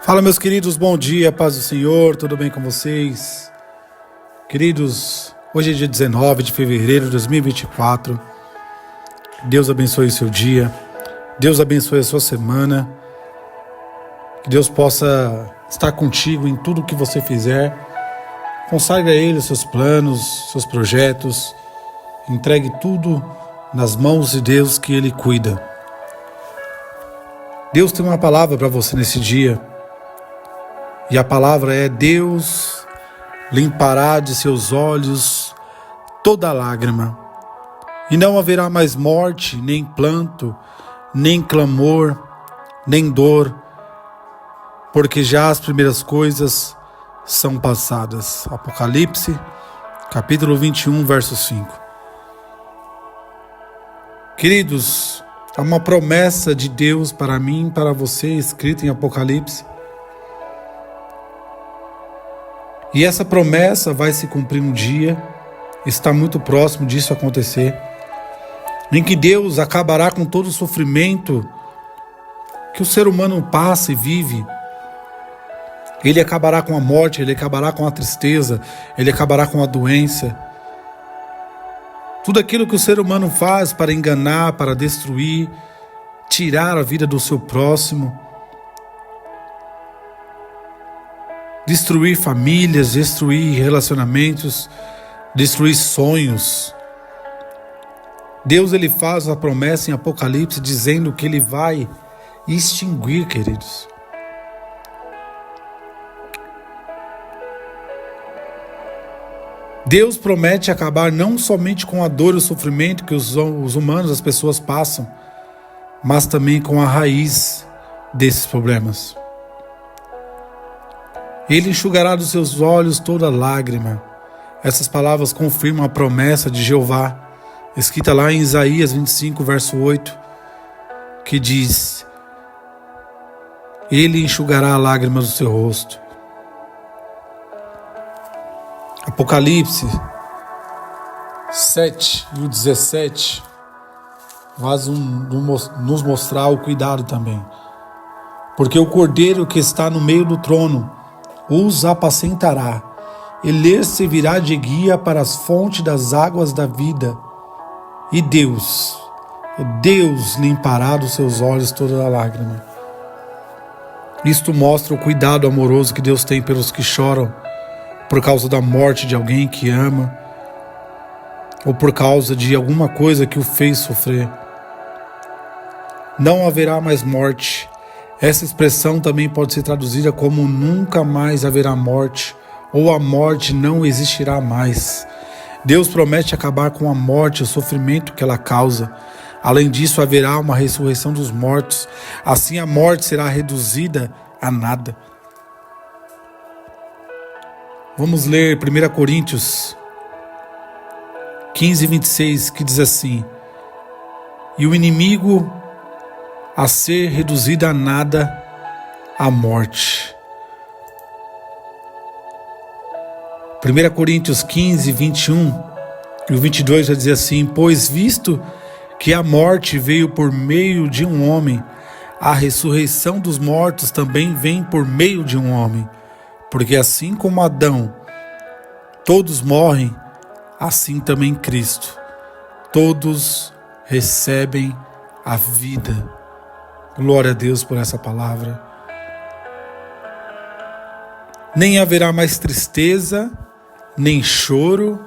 Fala, meus queridos, bom dia, paz do Senhor, tudo bem com vocês? Queridos, hoje é dia 19 de fevereiro de 2024. Deus abençoe o seu dia, Deus abençoe a sua semana, que Deus possa estar contigo em tudo que você fizer. Consagre a Ele os seus planos, seus projetos, entregue tudo nas mãos de Deus que Ele cuida. Deus tem uma palavra para você nesse dia. E a palavra é: Deus limpará de seus olhos toda lágrima, e não haverá mais morte, nem pranto, nem clamor, nem dor, porque já as primeiras coisas são passadas. Apocalipse, capítulo 21, verso 5. Queridos, há uma promessa de Deus para mim e para você, escrita em Apocalipse. E essa promessa vai se cumprir um dia, está muito próximo disso acontecer, em que Deus acabará com todo o sofrimento que o ser humano passa e vive. Ele acabará com a morte, Ele acabará com a tristeza, Ele acabará com a doença. Tudo aquilo que o ser humano faz para enganar, para destruir, tirar a vida do seu próximo, destruir famílias, destruir relacionamentos, destruir sonhos. Deus, Ele faz a promessa em Apocalipse dizendo que Ele vai extinguir, queridos. Deus promete acabar não somente com a dor e o sofrimento que os humanos, as pessoas passam, mas também com a raiz desses problemas. Ele enxugará dos seus olhos toda lágrima. Essas palavras confirmam a promessa de Jeová, escrita lá em Isaías 25, verso 8, que diz: Ele enxugará lágrimas do seu rosto. Apocalipse 7 e o 17 faz nos mostrar o cuidado também. Porque o cordeiro que está no meio do trono os apacentará, ele servirá de guia para as fontes das águas da vida, e Deus limpará dos seus olhos toda a lágrima. Isto mostra o cuidado amoroso que Deus tem pelos que choram por causa da morte de alguém que ama, ou por causa de alguma coisa que o fez sofrer. Não haverá mais morte. Essa expressão também pode ser traduzida como nunca mais haverá morte, ou a morte não existirá mais. Deus promete acabar com a morte, o sofrimento que ela causa. Além disso, haverá uma ressurreição dos mortos. Assim a morte será reduzida a nada. Vamos ler 1 Coríntios 15, 26, que diz assim: E o inimigo a ser reduzido a nada, a morte. 1 Coríntios 15, 21 e o 22 vai dizer assim: Pois visto que a morte veio por meio de um homem, a ressurreição dos mortos também vem por meio de um homem. Porque assim como Adão, todos morrem, assim também Cristo. Todos recebem a vida. Glória a Deus por essa palavra. Nem haverá mais tristeza, nem choro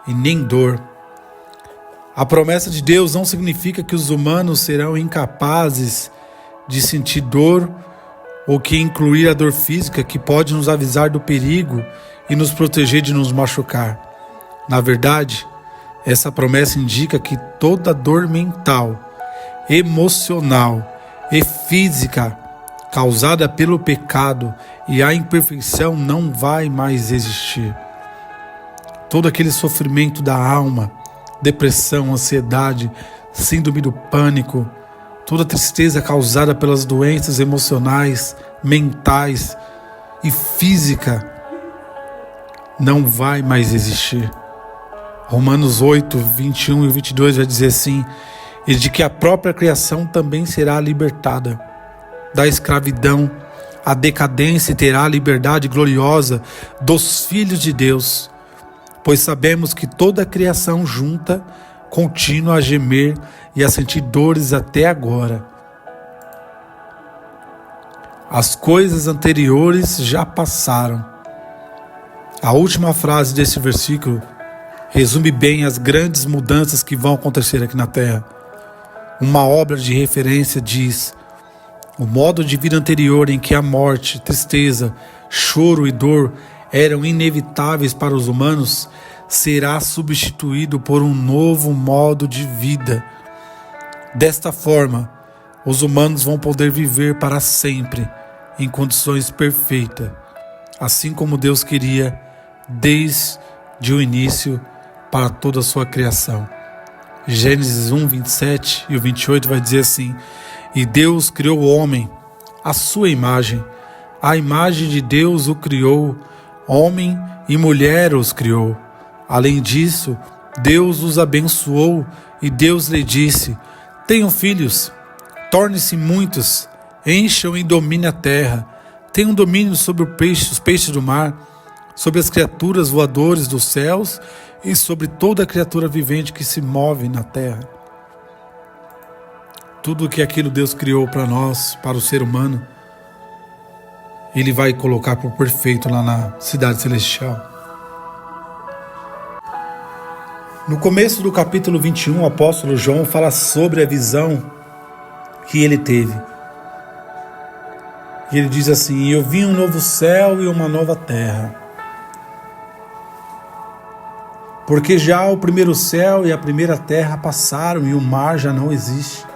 e nem dor. A promessa de Deus não significa que os humanos serão incapazes de sentir dor, ou que incluir a dor física que pode nos avisar do perigo e nos proteger de nos machucar. Na verdade, essa promessa indica que toda dor mental, emocional e física causada pelo pecado e a imperfeição não vai mais existir. Todo aquele sofrimento da alma, depressão, ansiedade, síndrome do pânico, toda tristeza causada pelas doenças emocionais, mentais e física não vai mais existir. Romanos 8, 21 e 22 vai dizer assim: e de que a própria criação também será libertada da escravidão a decadência e terá a liberdade gloriosa dos filhos de Deus, pois sabemos que toda a criação junta continua a gemer e a sentir dores até agora. As coisas anteriores já passaram. A última frase desse versículo resume bem as grandes mudanças que vão acontecer aqui na Terra. Uma obra de referência diz: o modo de vida anterior em que a morte, tristeza, choro e dor eram inevitáveis para os humanos será substituído por um novo modo de vida. Desta forma, os humanos vão poder viver para sempre em condições perfeitas, assim como Deus queria desde o início para toda a sua criação. Gênesis 1, 27 e o 28 vai dizer assim: e Deus criou o homem à sua imagem, a imagem de Deus o criou, homem e mulher os criou. Além disso, Deus os abençoou e Deus lhe disse: tenham filhos, tornem-se muitos, encham e dominem a terra, tenham domínio sobre os peixes do mar, sobre as criaturas voadoras dos céus e sobre toda criatura vivente que se move na terra. Tudo que aquilo Deus criou para nós, para o ser humano, Ele vai colocar por perfeito lá na cidade celestial. No começo do capítulo 21, o apóstolo João fala sobre a visão que ele teve. E ele diz assim: eu vi um novo céu e uma nova terra, porque já o primeiro céu e a primeira terra passaram e o mar já não existe.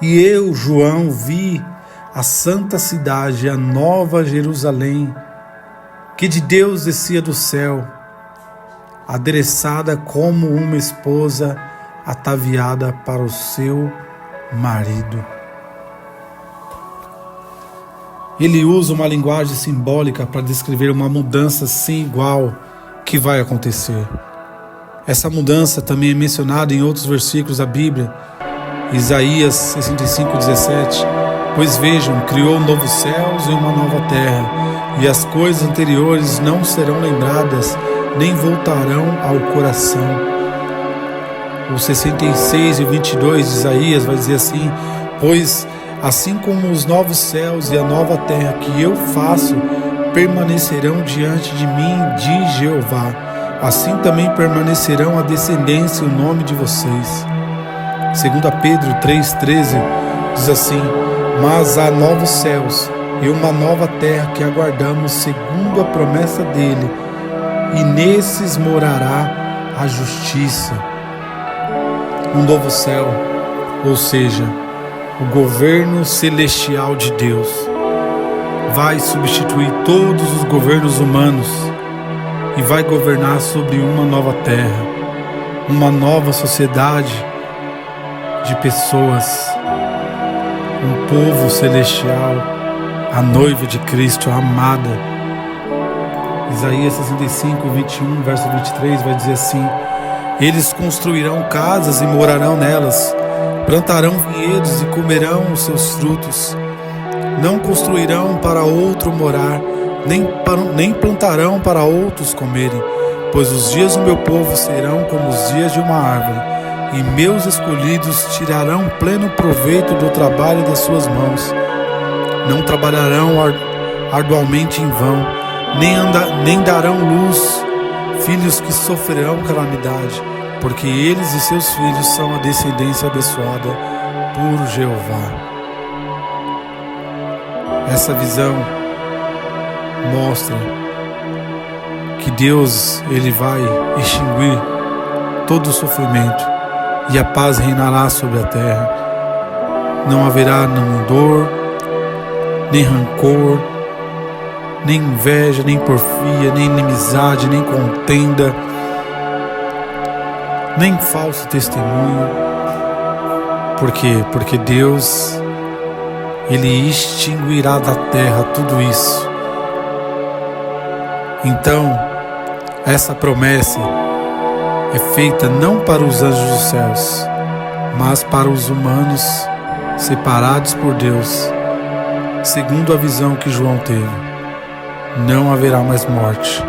E eu, João, vi a santa cidade, a nova Jerusalém, que de Deus descia do céu, adereçada como uma esposa ataviada para o seu marido. Ele usa uma linguagem simbólica para descrever uma mudança sem igual que vai acontecer. Essa mudança também é mencionada em outros versículos da Bíblia. Isaías 65:17. Pois vejam, criou novos céus e uma nova terra, e as coisas anteriores não serão lembradas, nem voltarão ao coração. O 66 e 22 de Isaías vai dizer assim: pois assim como os novos céus e a nova terra que eu faço permanecerão diante de mim, diz Jeová, assim também permanecerão a descendência e o nome de vocês. 2 Pedro 3,13 diz assim: mas há novos céus e uma nova terra que aguardamos segundo a promessa dele, e nesses morará a justiça. Um novo céu, ou seja, o governo celestial de Deus, vai substituir todos os governos humanos e vai governar sobre uma nova terra, uma nova sociedade de pessoas, um povo celestial, a noiva de Cristo, a amada. Isaías 65, 21, verso 23 vai dizer assim: eles construirão casas e morarão nelas, plantarão vinhedos e comerão os seus frutos. Não construirão para outro morar, nem plantarão para outros comerem, pois os dias do meu povo serão como os dias de uma árvore, e meus escolhidos tirarão pleno proveito do trabalho das suas mãos. Não trabalharão arduamente em vão, nem darão luz, filhos que sofrerão calamidade, porque eles e seus filhos são a descendência abençoada por Jeová. Essa visão mostra que Deus, Ele vai extinguir todo o sofrimento e a paz reinará sobre a terra. Não haverá nem dor, nem rancor, nem inveja, nem porfia, nem inimizade, nem contenda, nem falso testemunho. Por quê? Porque Deus, Ele extinguirá da terra tudo isso. Então, essa promessa é feita não para os anjos dos céus, mas para os humanos separados por Deus, segundo a visão que João teve, não haverá mais morte.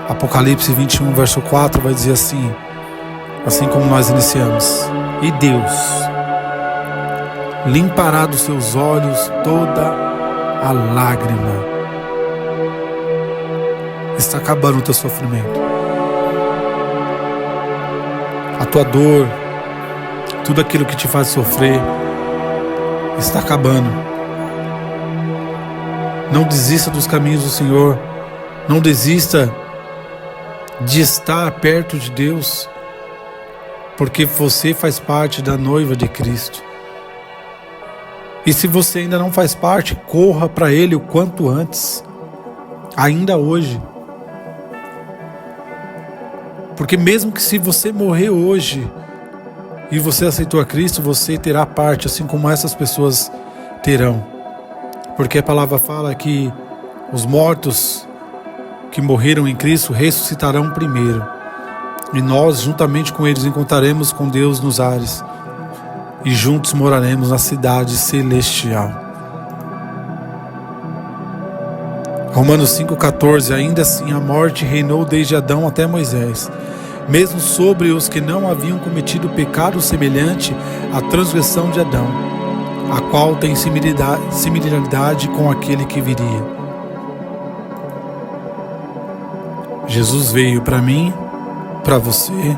Apocalipse 21, verso 4 vai dizer assim como nós iniciamos: e Deus limpará dos seus olhos toda a lágrima. Está acabando o teu sofrimento, a tua dor, tudo aquilo que te faz sofrer está acabando. Não desista dos caminhos do Senhor. Não desista de estar perto de Deus, porque você faz parte da noiva de Cristo. E se você ainda não faz parte, corra para Ele o quanto antes, ainda hoje. Porque mesmo que se você morrer hoje e você aceitou a Cristo, você terá parte, assim como essas pessoas terão. Porque a palavra fala que os mortos que morreram em Cristo ressuscitarão primeiro. E nós, juntamente com eles, encontraremos com Deus nos ares. E juntos moraremos na cidade celestial. Romanos 5,14: ainda assim a morte reinou desde Adão até Moisés, mesmo sobre os que não haviam cometido pecado semelhante à transgressão de Adão, a qual tem similaridade com aquele que viria. Jesus veio para mim, para você.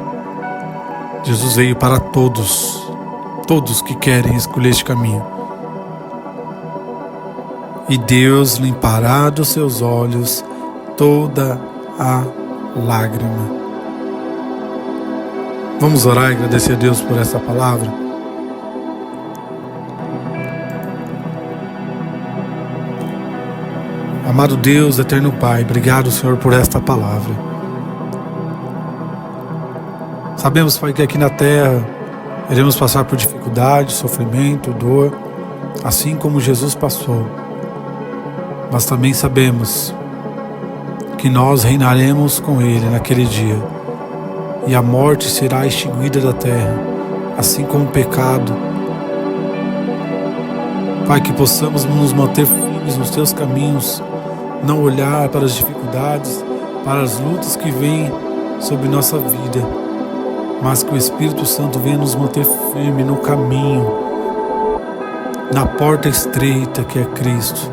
Jesus veio para todos que querem escolher este caminho. E Deus limpará dos seus olhos toda a lágrima. Vamos orar e agradecer a Deus por essa palavra. Amado Deus, eterno Pai, obrigado, Senhor, por esta palavra. Sabemos, Pai, que aqui na terra iremos passar por dificuldade, sofrimento, dor, assim como Jesus passou. Mas também sabemos que nós reinaremos com Ele naquele dia, e a morte será extinguida da terra, assim como o pecado. Pai, que possamos nos manter firmes nos Teus caminhos, não olhar para as dificuldades, para as lutas que vêm sobre nossa vida, mas que o Espírito Santo venha nos manter firme no caminho, na porta estreita que é Cristo.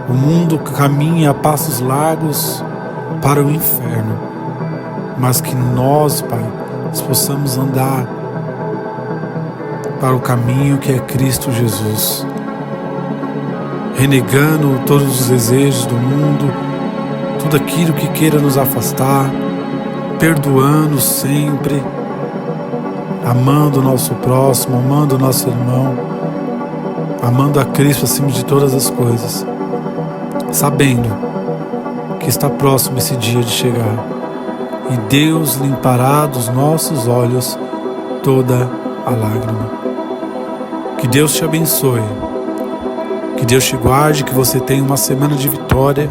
O mundo caminha a passos largos para o inferno, mas que nós, Pai, possamos andar para o caminho que é Cristo Jesus, renegando todos os desejos do mundo, tudo aquilo que queira nos afastar, perdoando sempre, amando o nosso próximo, amando o nosso irmão, amando a Cristo acima de todas as coisas, sabendo que está próximo esse dia de chegar, e Deus limpará dos nossos olhos toda a lágrima. Que Deus te abençoe, que Deus te guarde, que você tenha uma semana de vitória.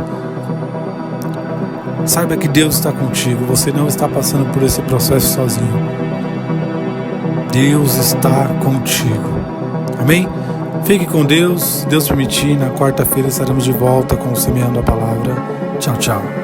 Saiba que Deus está contigo, você não está passando por esse processo sozinho. Deus está contigo. Amém? Fique com Deus, se Deus permitir, na quarta-feira estaremos de volta com o Semeando a Palavra. Tchau, tchau.